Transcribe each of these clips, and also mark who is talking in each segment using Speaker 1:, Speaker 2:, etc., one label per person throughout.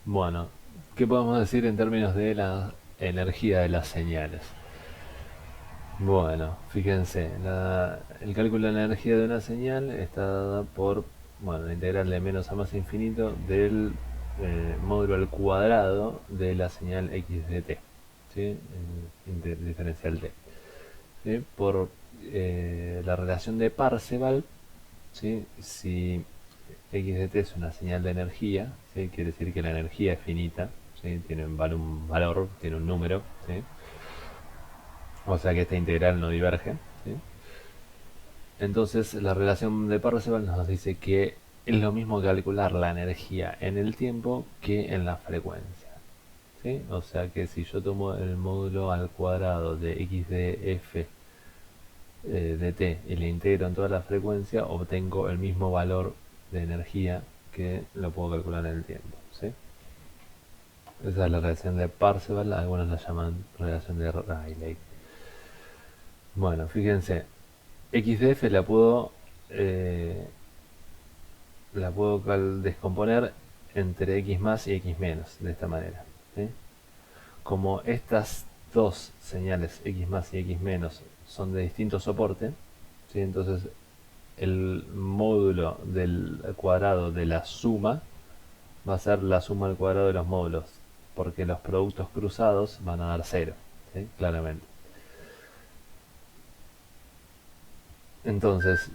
Speaker 1: Bueno, ¿qué podemos decir en términos de la energía de las señales? Bueno, fíjense, el cálculo de la energía de una señal está dada por, bueno, la integral de menos a más infinito del módulo al cuadrado de la señal x de t, ¿sí? Diferencial t, ¿sí? Por la relación de Parseval, ¿sí? Si x de t es una señal de energía, ¿sí? Quiere decir que la energía es finita, ¿sí? Tiene un valor, tiene un número, ¿sí? O sea que esta integral no diverge, ¿sí? Entonces la relación de Parseval nos dice que es lo mismo calcular la energía en el tiempo que en la frecuencia, ¿sí? O sea que si yo tomo el módulo al cuadrado de x de f de t y le integro en toda la frecuencia, obtengo el mismo valor de energía que lo puedo calcular en el tiempo, ¿sí? Esa es la relación de Parseval, algunos la llaman relación de Rayleigh. Bueno, fíjense, x de f eh, la puedo descomponer entre x más y x menos, de esta manera, ¿sí? Como estas dos señales x más y x menos son de distinto soporte, ¿sí? Entonces el módulo del cuadrado de la suma va a ser la suma al cuadrado de los módulos, porque los productos cruzados van a dar cero, ¿sí? Claramente. Entonces,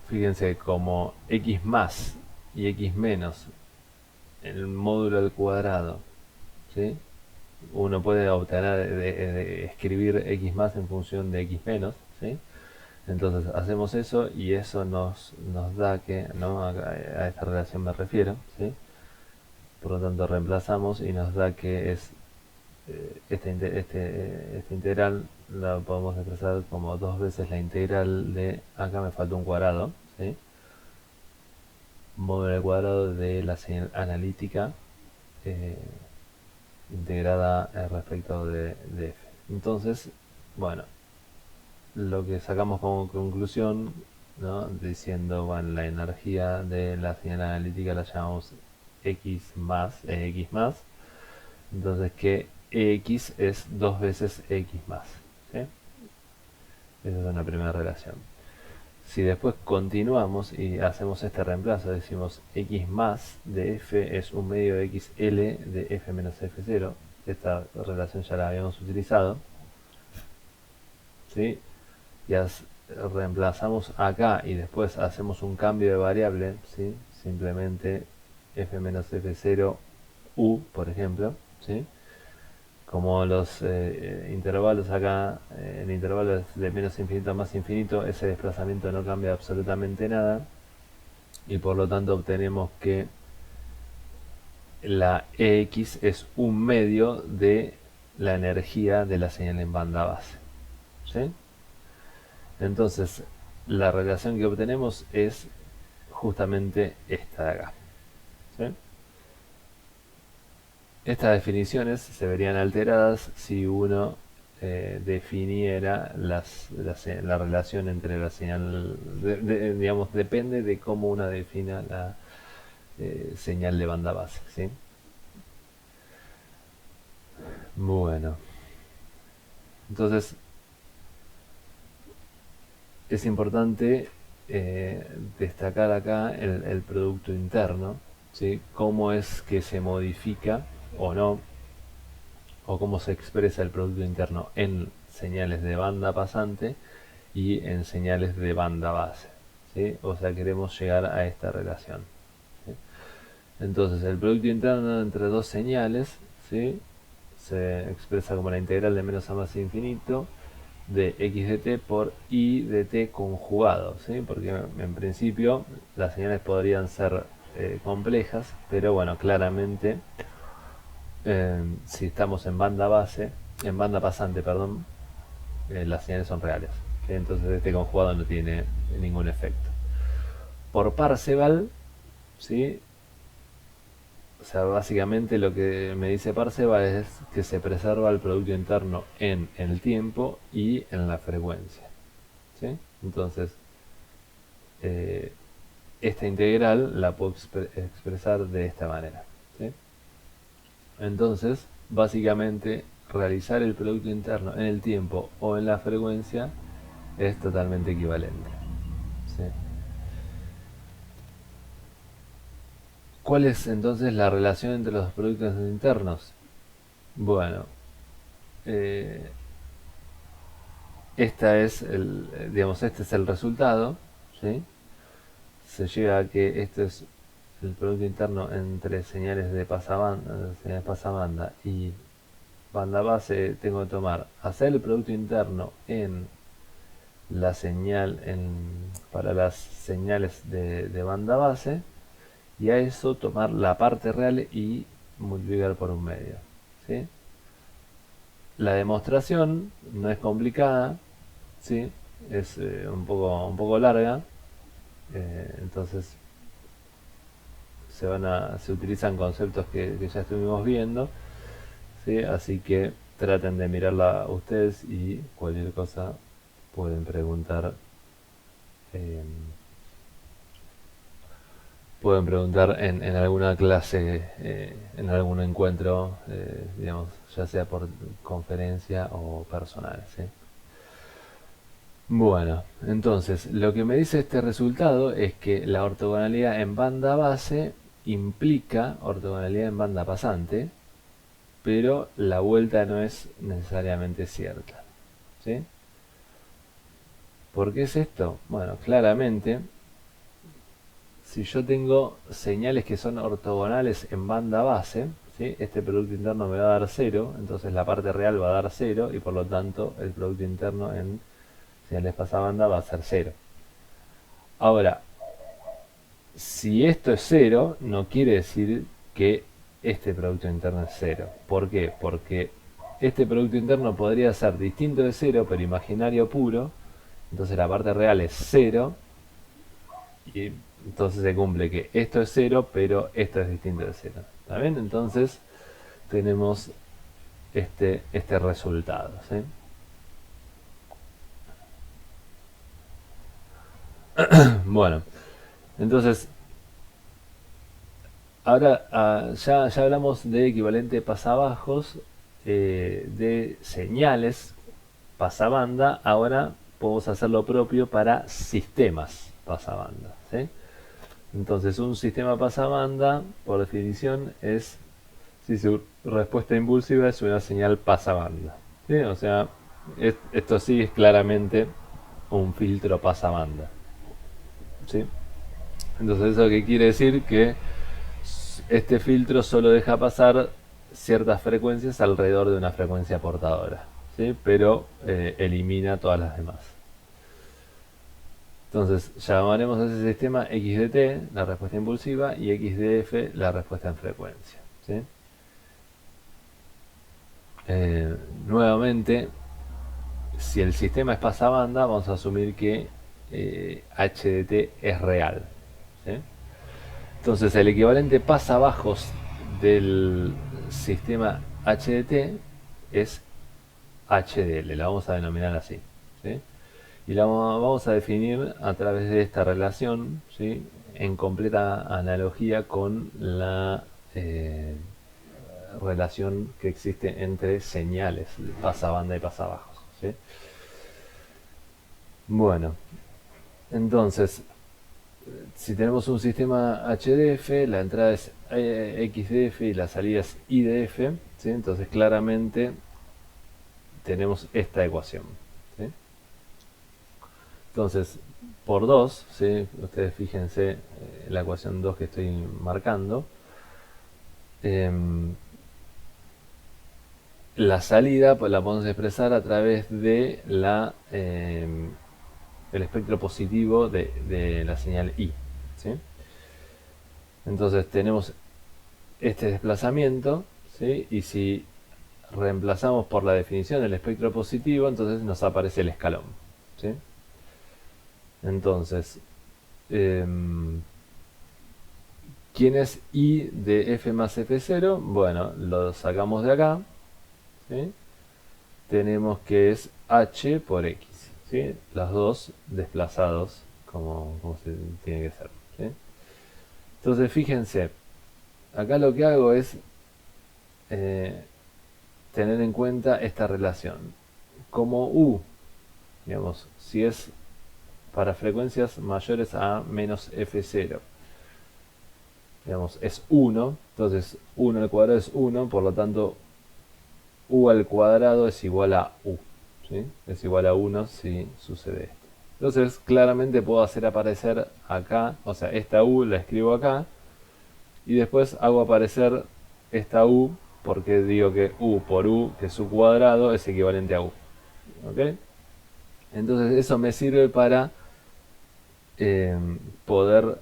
Speaker 1: fíjense, como x más y x menos en el módulo al cuadrado, ¿sí? Uno puede obtener, de escribir x más en función de x menos, ¿sí? Entonces hacemos eso y eso nos da que, ¿no? A esta relación me refiero, ¿sí? Por lo tanto reemplazamos y nos da que es esta integral la podemos expresar como dos veces la integral de, acá me falta un cuadrado, ¿sí? Módulo al cuadrado de la señal analítica eh, integrada respecto de f. Entonces, bueno, lo que sacamos como conclusión, ¿no? Diciendo, bueno, la energía de la señal analítica la llamamos x más, entonces que x es dos veces x más, ¿sí? Esa es una primera relación. Si después continuamos y hacemos este reemplazo, decimos x más de f es un medio de xl de f menos f0, esta relación ya la habíamos utilizado, ¿sí? Y reemplazamos acá y después hacemos un cambio de variable, ¿sí? Simplemente f menos f0 u, por ejemplo, ¿sí? Como los intervalos acá, en intervalos de menos infinito a más infinito, ese desplazamiento no cambia absolutamente nada y por lo tanto obtenemos que la X es un medio de la energía de la señal en banda base, ¿sí? Entonces la relación que obtenemos es justamente esta de acá, ¿sí? Estas definiciones se verían alteradas si uno definiera la relación entre la señal, digamos, depende de cómo uno defina la señal de banda base, ¿sí? Bueno, entonces es importante destacar acá el producto interno, ¿sí? Cómo es que se modifica o no, o cómo se expresa el producto interno en señales de banda pasante y en señales de banda base, ¿sí? O sea, queremos llegar a esta relación, ¿sí? Entonces, el producto interno entre dos señales, ¿sí? Se expresa como la integral de menos a más infinito de x de t por y de t conjugado, ¿sí? Porque en principio las señales podrían ser complejas, pero bueno, claramente si estamos en banda base, en banda pasante, perdón, las señales son reales, ¿sí? Entonces este conjugado no tiene ningún efecto. Por Parseval, ¿sí? O sea, básicamente lo que me dice Parseval es que se preserva el producto interno en el tiempo y en la frecuencia, ¿sí? Entonces, eh, esta integral la puedo expresar de esta manera, ¿sí? Entonces, básicamente, realizar el producto interno en el tiempo o en la frecuencia es totalmente equivalente, ¿sí? ¿Cuál es entonces la relación entre los productos internos? Bueno, eh, este es el resultado, ¿sí? Se llega a que este es el producto interno entre señales pasabanda y banda base. Tengo que hacer el producto interno en la señal para las señales de banda base, y a eso tomar la parte real y multiplicar por un medio, ¿sí? La demostración no es complicada, ¿sí? Es un poco larga, entonces se utilizan conceptos que ya estuvimos viendo, ¿sí? Así que traten de mirarla ustedes y cualquier cosa pueden preguntar. eh, Pueden preguntar en alguna clase, en algún encuentro, digamos, ya sea por conferencia o personal, ¿sí? Bueno, entonces, lo que me dice este resultado es que la ortogonalidad en banda base implica ortogonalidad en banda pasante, pero la vuelta no es necesariamente cierta, ¿sí? ¿Por qué es esto? Bueno, claramente, si yo tengo señales que son ortogonales en banda base, ¿sí? Este producto interno me va a dar 0, entonces la parte real va a dar 0 y por lo tanto el producto interno en señales pasabanda va a ser 0. Ahora, si esto es 0, no quiere decir que este producto interno es 0. ¿Por qué? Porque este producto interno podría ser distinto de 0, pero imaginario puro, entonces la parte real es 0, y entonces se cumple que esto es 0, pero esto es distinto de 0. ¿Está bien? Entonces tenemos este resultado, ¿sí? Bueno, entonces ahora ya hablamos de equivalente pasabajos, de señales pasabanda. Ahora podemos hacer lo propio para sistemas pasabanda, ¿sí? Entonces un sistema pasabanda, por definición, es si su respuesta impulsiva es una señal pasabanda, ¿sí? O sea, esto sí es claramente un filtro pasabanda, ¿sí? Entonces, ¿eso qué quiere decir? Que este filtro solo deja pasar ciertas frecuencias alrededor de una frecuencia portadora, ¿sí? Pero elimina todas las demás. Entonces llamaremos a ese sistema XDT, la respuesta impulsiva, y XDF, la respuesta en frecuencia, ¿sí? Nuevamente, si el sistema es pasabanda, vamos a asumir que HDT es real, ¿sí? Entonces el equivalente pasabajos del sistema HDT es HDL, la vamos a denominar así, ¿sí? Y la vamos a definir a través de esta relación, ¿sí? En completa analogía con la relación que existe entre señales de pasabanda y pasabajos, ¿sí? Bueno, entonces, si tenemos un sistema HDF, la entrada es XDF y la salida es IDF, ¿sí? Entonces claramente tenemos esta ecuación, ¿sí? Entonces, por 2, ¿sí? Ustedes fíjense la ecuación 2 que estoy marcando. La salida pues la podemos expresar a través de el espectro positivo de la señal I, ¿sí? Entonces tenemos este desplazamiento, ¿sí? Y si reemplazamos por la definición del espectro positivo, entonces nos aparece el escalón, ¿sí? Entonces, ¿quién es I de F más F0? Bueno, lo sacamos de acá, ¿sí? Tenemos que es H por X, ¿sí? Las dos desplazados como se tiene que ser. ¿sí? Entonces fíjense, acá lo que hago es eh, tener en cuenta esta relación. Como U, digamos, si es para frecuencias mayores a menos F0, digamos, es 1, entonces 1 al cuadrado es 1, por lo tanto U al cuadrado es igual a U, ¿sí? Es igual a 1 si sucede esto. Entonces claramente puedo hacer aparecer acá, o sea, esta U la escribo acá, y después hago aparecer esta U, porque digo que U por U, que es U cuadrado, es equivalente a U. ¿Ok? Entonces eso me sirve para eh, poder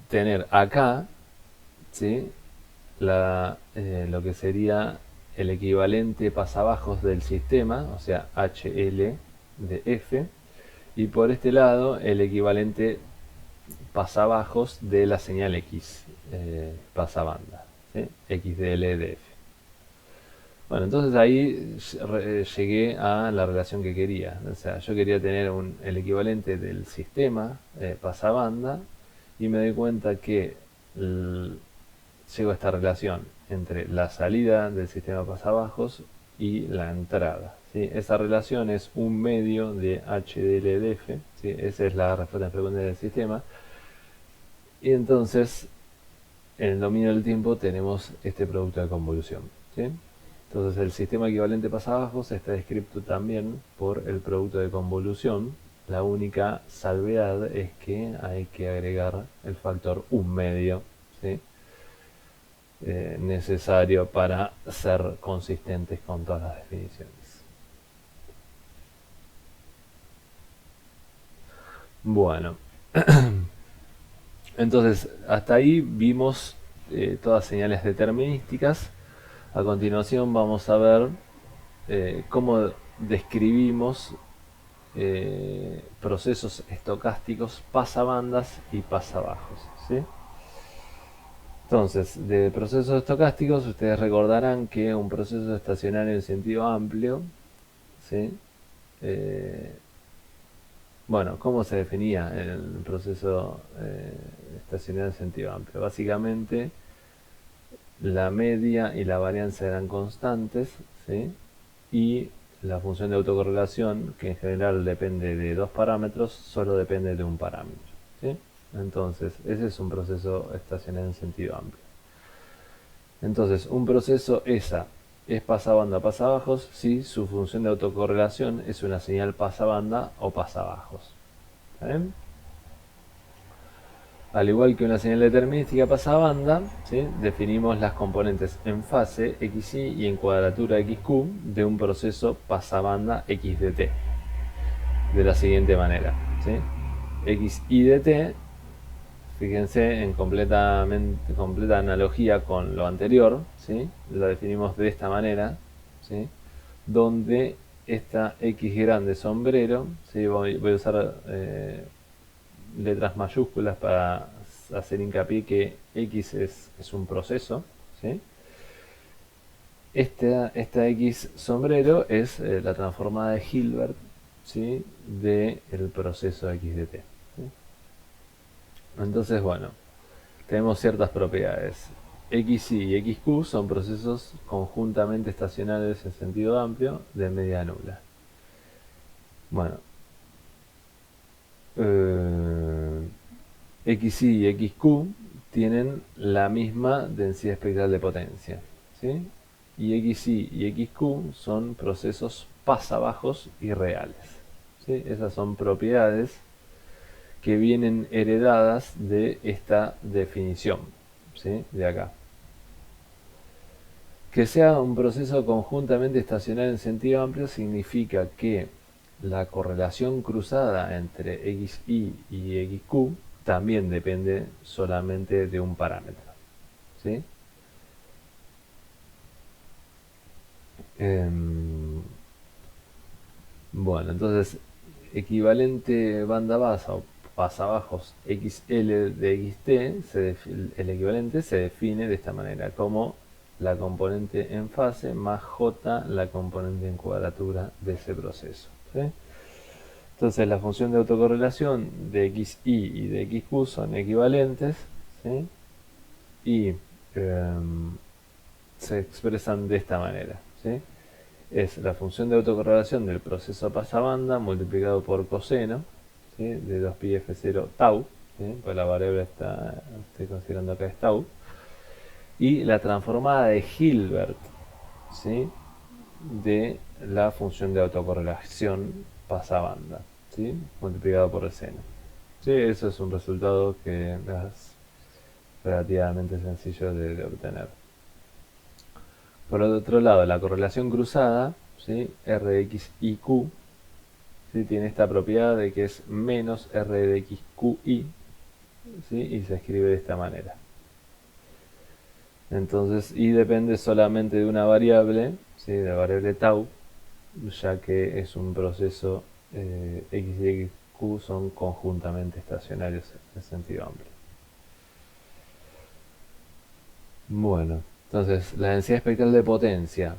Speaker 1: tener acá, ¿sí? Lo que sería el equivalente pasabajos del sistema, o sea, HL de F, y por este lado el equivalente pasabajos de la señal X, pasabanda, ¿sí? XDL de F. Bueno, entonces ahí llegué a la relación que quería. O sea, yo quería tener el equivalente del sistema pasabanda, y me doy cuenta que llego a esta relación entre la salida del sistema pasabajos y la entrada, ¿sí? Esa relación es un medio de HDLDF, ¿sí? Esa es la respuesta en frecuencia del sistema. Y entonces, en el dominio del tiempo tenemos este producto de convolución, ¿sí? Entonces el sistema equivalente pasabajos está descrito también por el producto de convolución. La única salvedad es que hay que agregar el factor un medio, ¿sí? Necesario para ser consistentes con todas las definiciones. Bueno, entonces hasta ahí vimos todas señales determinísticas. A continuación vamos a ver cómo describimos procesos estocásticos pasabandas y pasabajos, ¿sí? Entonces, de procesos estocásticos, ustedes recordarán que un proceso estacionario en sentido amplio, ¿sí? Eh, bueno, ¿cómo se definía el proceso estacionario en sentido amplio? Básicamente, la media y la varianza eran constantes, ¿sí? Y la función de autocorrelación, que en general depende de dos parámetros, solo depende de un parámetro, ¿sí? Entonces, ese es un proceso estacionario en sentido amplio. Entonces, un proceso ESA es pasabanda pasabajos si su función de autocorrelación es una señal pasabanda o pasabajos. ¿Está bien? Al igual que una señal determinística pasabanda, ¿sí? Definimos las componentes en fase xy y en cuadratura xq de un proceso pasabanda x de t de la siguiente manera, ¿sí? Xy de t, fíjense, en completa analogía con lo anterior, ¿sí? Lo definimos de esta manera, ¿sí? Donde esta x grande sombrero, ¿sí? Voy a usar letras mayúsculas para hacer hincapié que x es un proceso, ¿sí? Esta x sombrero es la transformada de Hilbert, ¿sí? Del proceso x de t, ¿sí? Entonces, bueno, tenemos ciertas propiedades. XY y XQ son procesos conjuntamente estacionarios en sentido amplio de media nula. Bueno, XY y XQ tienen la misma densidad espectral de potencia, ¿sí? Y XY y XQ son procesos pasabajos y reales, ¿sí? Esas son propiedades que vienen heredadas de esta definición, ¿sí? De acá. Que sea un proceso conjuntamente estacionario en sentido amplio significa que la correlación cruzada entre XY y XQ también depende solamente de un parámetro, ¿sí? Bueno, entonces equivalente banda basa o pasabajos XL de XT, el equivalente se define de esta manera, como la componente en fase más J la componente en cuadratura de ese proceso, ¿sí? Entonces la función de autocorrelación de xy y de xq son equivalentes, ¿sí? Y se expresan de esta manera, ¿sí? Es la función de autocorrelación del proceso pasabanda multiplicado por coseno, ¿sí? De 2pi f0 tau, ¿sí? Pues la variable estoy considerando acá es tau, y la transformada de Hilbert, ¿sí? De la función de autocorrelación pasabanda, ¿sí? Multiplicado por el seno. Sí, eso es un resultado que es relativamente sencillo de obtener. Por otro lado, la correlación cruzada, ¿sí? R de x y q, ¿sí? Tiene esta propiedad de que es menos R de x q y, ¿sí? Y se escribe de esta manera. Entonces, y depende solamente de una variable, ¿sí? De la variable tau, ya que es un proceso x y x q son conjuntamente estacionarios en sentido amplio. Bueno, entonces la densidad espectral de potencia,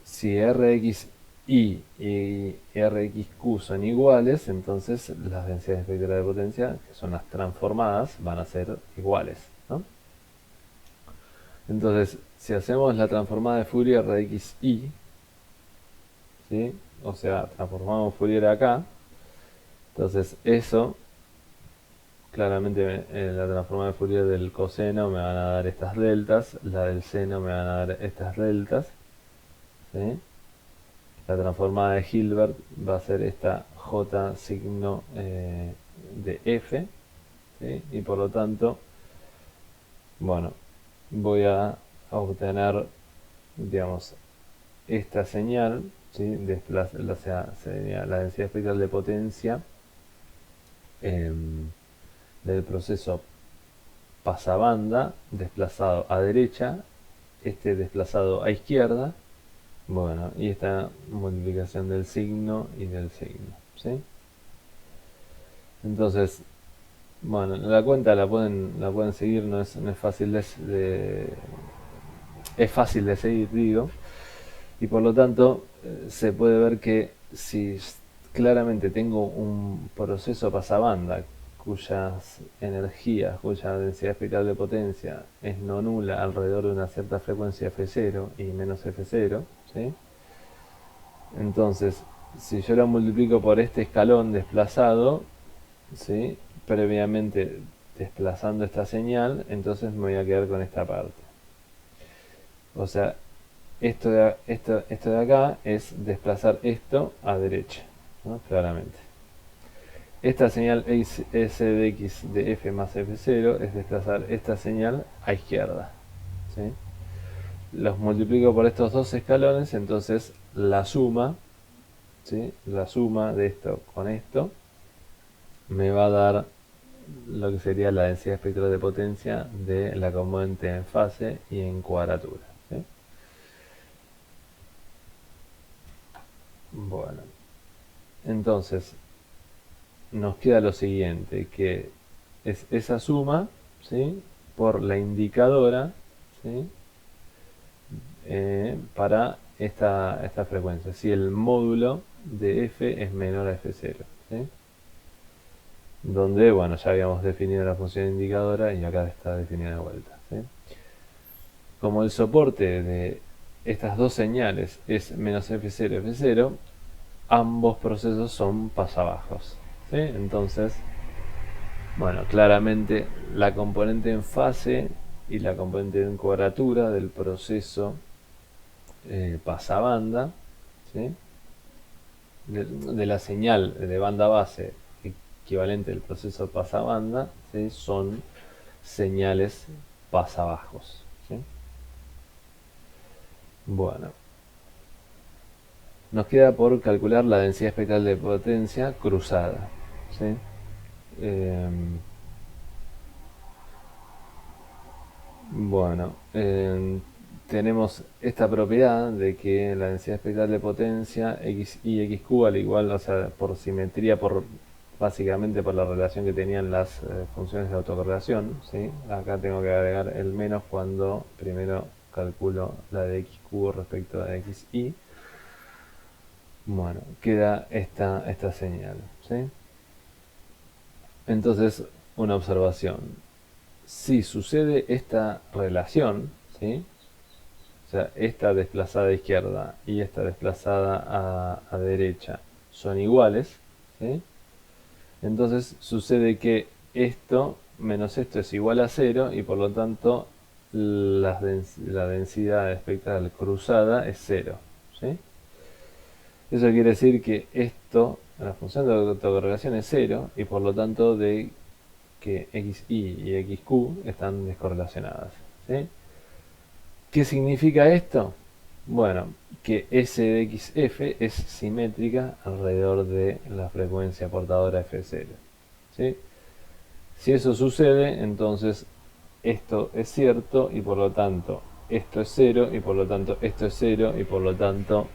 Speaker 1: si Rxy y Rxq son iguales, entonces las densidades espectrales de potencia, que son las transformadas, van a ser iguales, ¿no? Entonces, si hacemos la transformada de Fourier de xy, ¿sí? O sea, transformamos Fourier acá, entonces eso, claramente la transformada de Fourier del coseno me van a dar estas deltas, la del seno me van a dar estas deltas, ¿sí? La transformada de Hilbert va a ser esta j signo de f, ¿sí? Y por lo tanto, bueno, voy a obtener, digamos, esta señal, ¿sí? Sería la densidad espectral de potencia del proceso pasabanda desplazado a derecha, este desplazado a izquierda, bueno, y esta multiplicación del signo y del signo, ¿sí? Entonces, bueno, la cuenta la pueden seguir, no es fácil es fácil de seguir, digo, y por lo tanto se puede ver que si claramente tengo un proceso pasabanda cuyas energías, cuya densidad espectral de potencia es no nula alrededor de una cierta frecuencia f0 y menos f0, ¿sí? Entonces, si yo lo multiplico por este escalón desplazado, ¿sí? Previamente desplazando esta señal, entonces me voy a quedar con esta parte. O sea, esto de acá es desplazar esto a derecha, ¿no? Claramente. Esta señal S de x de f más f0 es desplazar esta señal a izquierda, ¿sí? Los multiplico por estos dos escalones, entonces la suma, ¿sí? La suma de esto con esto me va a dar lo que sería la densidad espectral de potencia de la componente en fase y en cuadratura, ¿sí? Bueno, entonces nos queda lo siguiente, que es esa suma, ¿sí? Por la indicadora, ¿sí? Para esta frecuencia, si el módulo de f es menor a f0, ¿sí? Donde, bueno, ya habíamos definido la función indicadora y acá está definida de vuelta, ¿sí? Como el soporte de estas dos señales es menos f0, f0, ambos procesos son pasabajos, ¿sí? Entonces, bueno, claramente la componente en fase y la componente en cuadratura del proceso pasabanda, ¿sí? de la señal de banda base equivalente del proceso pasabanda, ¿sí? Son señales pasabajos, ¿sí? Bueno, nos queda por calcular la densidad espectral de potencia cruzada, ¿sí? Bueno, tenemos esta propiedad de que la densidad espectral de potencia x y xq al igual, o sea, por simetría, básicamente por la relación que tenían las funciones de autocorrelación, ¿sí? Acá tengo que agregar el menos cuando primero calculo la de xq respecto a xy. Bueno, queda esta señal, ¿sí? Entonces, una observación. Si sucede esta relación, ¿sí? O sea, esta desplazada a izquierda y esta desplazada a derecha son iguales, ¿sí? Entonces sucede que esto menos esto es igual a cero y por lo tanto la densidad espectral cruzada es cero, ¿sí? Eso quiere decir que esto, la función de autocorrelación es cero y por lo tanto de que xy y xq están descorrelacionadas, ¿sí? ¿Qué significa esto? Bueno, que S de xf es simétrica alrededor de la frecuencia portadora f0, ¿sí? Si eso sucede, entonces esto es cierto y por lo tanto esto es cero y por lo tanto esto es cero y por lo tanto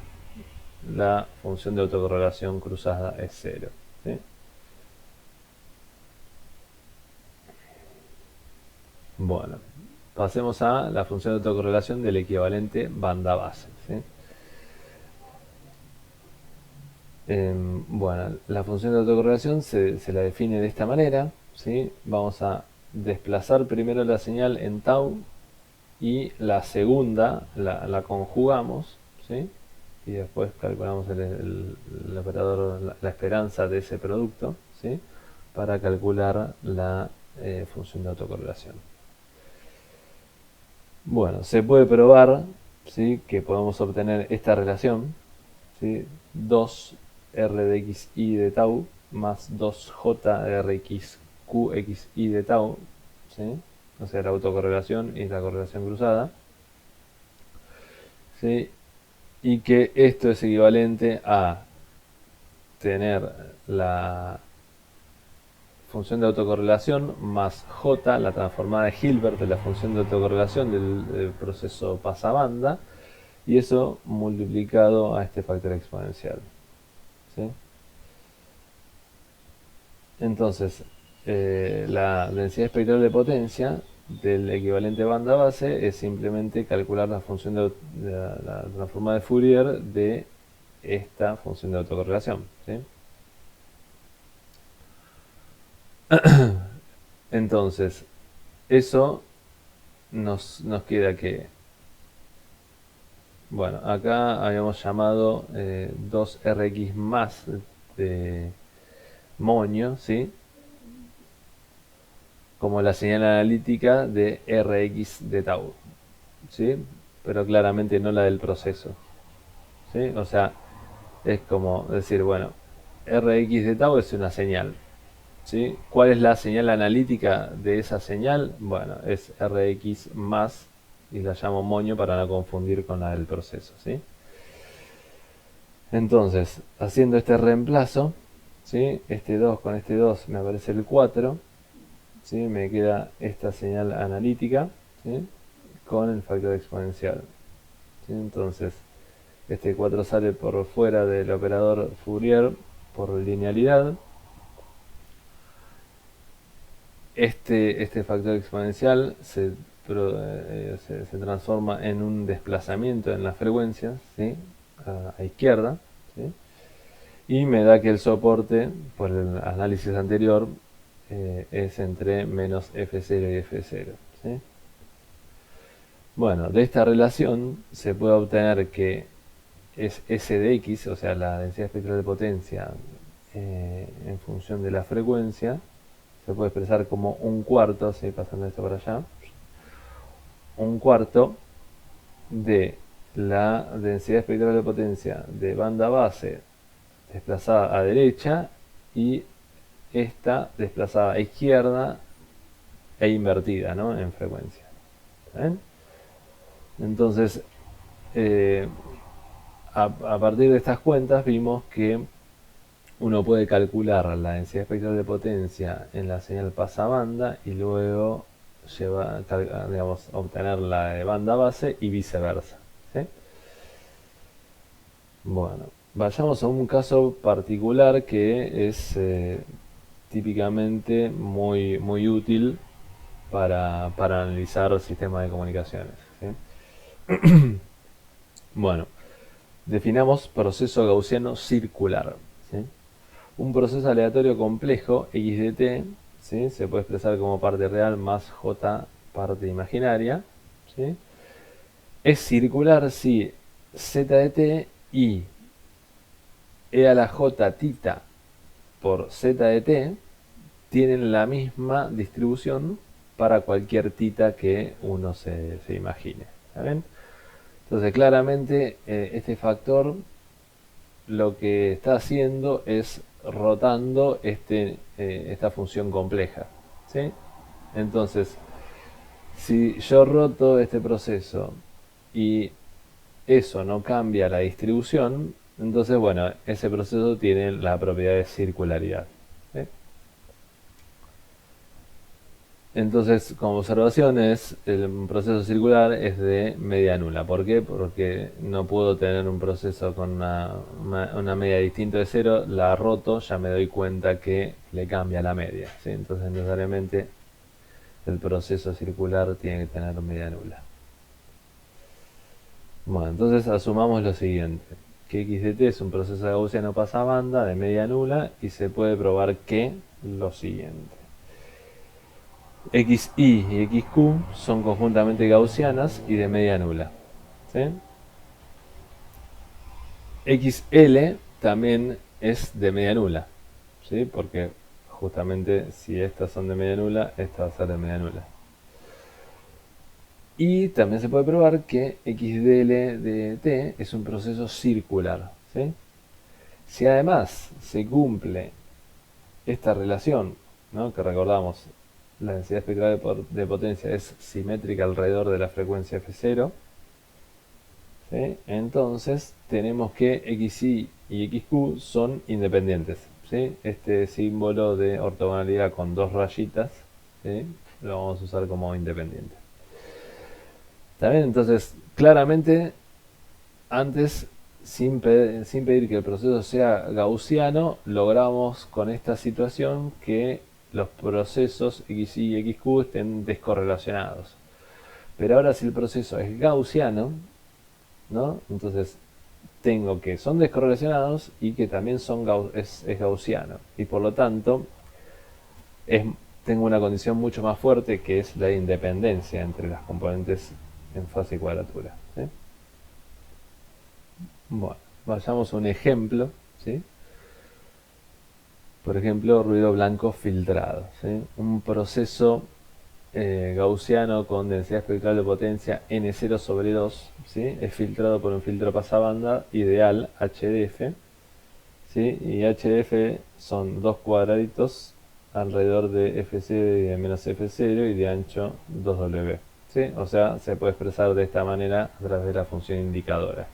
Speaker 1: la función de autocorrelación cruzada es cero, ¿sí? Bueno, pasemos a la función de autocorrelación del equivalente banda base, ¿sí? Bueno, la función de autocorrelación se la define de esta manera, ¿sí? Vamos a desplazar primero la señal en tau y la segunda la conjugamos, ¿sí? Y después calculamos el operador, la esperanza de ese producto, ¿sí? Para calcular la función de autocorrelación. Bueno, se puede probar, ¿sí? Que podemos obtener esta relación, ¿sí? 2r de x y de tau más 2j de rx qx y de tau, ¿sí? O sea, la autocorrelación y la correlación cruzada, ¿sí? Y que esto es equivalente a tener la función de autocorrelación más j, la transformada de Hilbert de la función de autocorrelación del proceso pasabanda, y eso multiplicado a este factor exponencial, ¿sí? Entonces, la densidad espectral de potencia del equivalente banda base es simplemente calcular la función de la transformada de Fourier de esta función de autocorrelación, ¿sí? Entonces, eso nos queda que, bueno, acá habíamos llamado 2rx más de moño, ¿sí? Como la señal analítica de Rx de tau, ¿sí? Pero claramente no la del proceso, ¿sí? O sea, es como decir, bueno, Rx de tau es una señal, ¿sí? ¿Cuál es la señal analítica de esa señal? Bueno, es Rx más, y la llamo moño para no confundir con la del proceso, ¿sí? Entonces, haciendo este reemplazo, ¿sí? Este 2 con este 2 me aparece el 4, ¿sí? Me queda esta señal analítica, ¿sí? Con el factor exponencial, ¿sí? Entonces, este 4 sale por fuera del operador Fourier por linealidad. Este factor exponencial se transforma en un desplazamiento en las frecuencias, ¿sí? A izquierda, ¿sí? Y me da que el soporte, por el análisis anterior, es entre menos f0 y f0, ¿sí? Bueno, de esta relación se puede obtener que es S de X, o sea, la densidad espectral de potencia en función de la frecuencia, se puede expresar como un cuarto, ¿sí? Pasando esto para allá, un cuarto de la densidad espectral de potencia de banda base desplazada a derecha y esta desplazada a izquierda e invertida, ¿no? En frecuencia. ¿Ven? Entonces, eh, a partir de estas cuentas vimos que uno puede calcular la densidad espectral de potencia en la señal pasabanda y luego digamos, obtener la de banda base y viceversa, ¿sí? Bueno, vayamos a un caso particular que es típicamente muy útil para analizar sistemas de comunicaciones, ¿sí? Bueno, Definamos proceso gaussiano circular, ¿sí? Un proceso aleatorio complejo, x de t, ¿sí? Se puede expresar como parte real más j parte imaginaria, ¿sí? Es circular si z de t y e a la j tita por z de t tienen la misma distribución para cualquier tita que uno se imagine. ¿Está bien? Entonces claramente este factor lo que está haciendo es rotando esta función compleja, ¿sí? Entonces, si yo roto este proceso y eso no cambia la distribución, entonces, bueno, ese proceso tiene la propiedad de circularidad, ¿sí? Entonces, como observación, el proceso circular es de media nula. ¿Por qué? Porque no puedo tener un proceso con una media distinta de cero, la roto, ya me doy cuenta que le cambia la media, ¿sí? Entonces, necesariamente el proceso circular tiene que tener media nula. Bueno, entonces asumamos lo siguiente, que x de t es un proceso gaussiano pasabanda de media nula y se puede probar que lo siguiente. xy y xq son conjuntamente gaussianas y de media nula, ¿sí? xl también es de media nula, ¿sí? Porque justamente si estas son de media nula, esta va a ser de media nula. Y también se puede probar que xdl de t es un proceso circular, ¿sí? Si además se cumple esta relación, ¿no? Que recordamos, la densidad espectral de potencia es simétrica alrededor de la frecuencia f0, ¿sí? Entonces tenemos que xy y xq son independientes, ¿sí? Este símbolo de ortogonalidad con dos rayitas, ¿sí? Lo vamos a usar como independiente. ¿Está bien? Entonces, claramente, antes, sin pedir que el proceso sea gaussiano, logramos con esta situación que los procesos xy y xq estén descorrelacionados. Pero ahora si el proceso es gaussiano, ¿no? Entonces tengo que son descorrelacionados y que también es gaussiano. Y por lo tanto, tengo una condición mucho más fuerte que es la independencia entre las componentes en fase y cuadratura, ¿sí? Bueno, vayamos a un ejemplo, ¿sí? Por ejemplo, ruido blanco filtrado, ¿sí? Un proceso gaussiano con densidad espectral de potencia n0 sobre 2, ¿sí? Es filtrado por un filtro pasabanda ideal HDF, ¿sí? Y HDF son dos cuadraditos alrededor de F0 y de menos F0 y de ancho 2W, ¿sí? O sea, se puede expresar de esta manera a través de la función indicadora.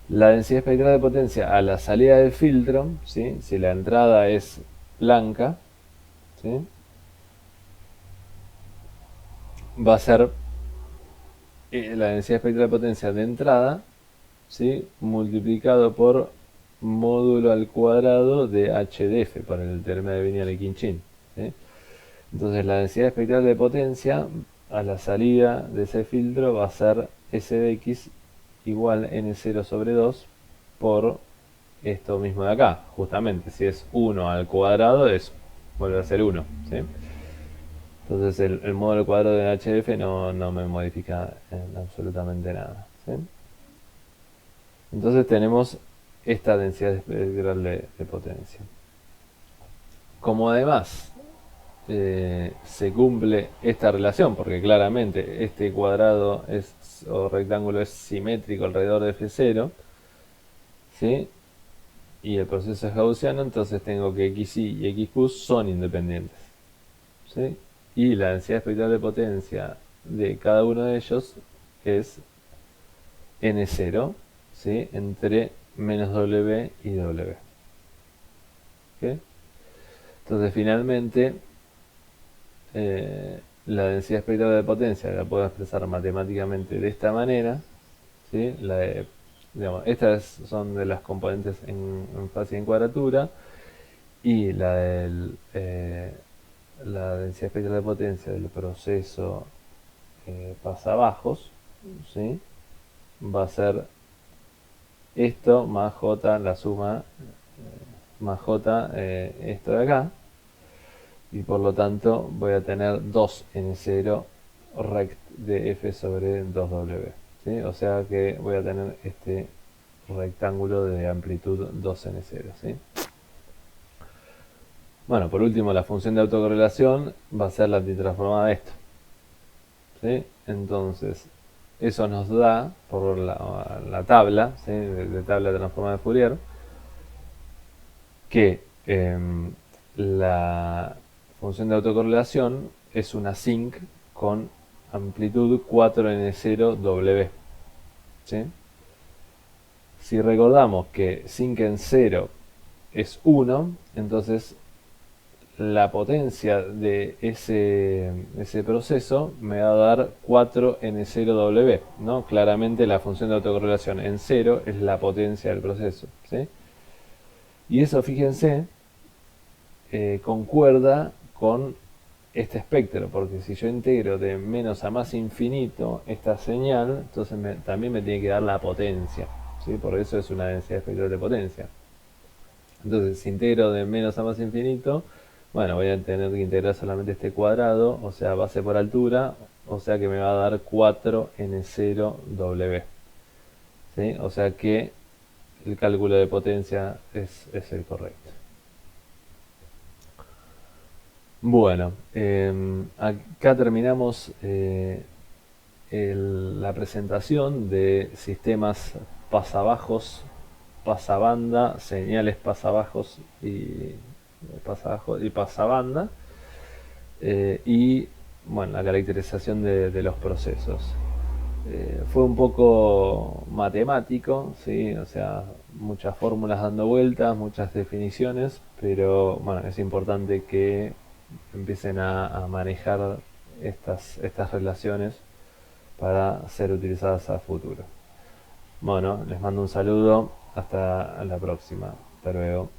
Speaker 1: La densidad espectral de potencia a la salida del filtro, ¿sí? Si la entrada es blanca, ¿sí? Va a ser la densidad espectral de potencia de entrada, ¿sí? Multiplicado por módulo al cuadrado de HDF por el teorema de Viniar y Quinchín, ¿sí? Entonces la densidad espectral de potencia a la salida de ese filtro va a ser S de X igual n0 sobre 2 por esto mismo de acá. Justamente, si es 1 al cuadrado, vuelve a ser 1, ¿sí? Entonces el módulo cuadrado de HF no me modifica absolutamente nada, ¿sí? Entonces tenemos esta densidad espectral de potencia. Como además se cumple esta relación, porque claramente este cuadrado o rectángulo es simétrico alrededor de F0, ¿sí? Y el proceso es gaussiano, entonces tengo que xy y xq son independientes, ¿sí? Y la densidad espectral de potencia de cada uno de ellos es n0, ¿sí? Entre menos w y w. ¿Okay? Entonces finalmente la densidad espectral de potencia la puedo expresar matemáticamente de esta manera, ¿sí? Digamos, estas son de las componentes en fase y en cuadratura, y la densidad espectral de potencia del proceso pasabajos, ¿sí? Va a ser esto más j, la suma más j, esto de acá, y por lo tanto voy a tener 2n0 rect de f sobre 2w, ¿sí? O sea que voy a tener este rectángulo de amplitud 2n0, ¿sí? Bueno, por último, la función de autocorrelación va a ser la antitransformada de esto, ¿sí? Entonces, eso nos da, por la tabla, ¿sí? de tabla transformada de Fourier, que la función de autocorrelación es una sinc con amplitud 4n0w, ¿sí? Si recordamos que sinc en 0 es 1, entonces la potencia de ese proceso me va a dar 4n0w, ¿no? Claramente la función de autocorrelación en 0 es la potencia del proceso, ¿sí? Y eso, fíjense, concuerda con este espectro, porque si yo integro de menos a más infinito esta señal, entonces también me tiene que dar la potencia, ¿sí? Por eso es una densidad espectral de potencia. Entonces, si integro de menos a más infinito, bueno, voy a tener que integrar solamente este cuadrado, o sea, base por altura, o sea que me va a dar 4n0w, ¿sí? O sea que el cálculo de potencia es el correcto. Bueno, acá terminamos la presentación de sistemas pasabajos, pasabanda, señales pasabajos y pasabanda, y bueno, la caracterización de los procesos. Fue un poco matemático, ¿sí? O sea, muchas fórmulas dando vueltas, muchas definiciones, pero bueno, es importante que empiecen a manejar estas relaciones para ser utilizadas a futuro. Bueno, les mando un saludo, hasta la próxima, hasta luego.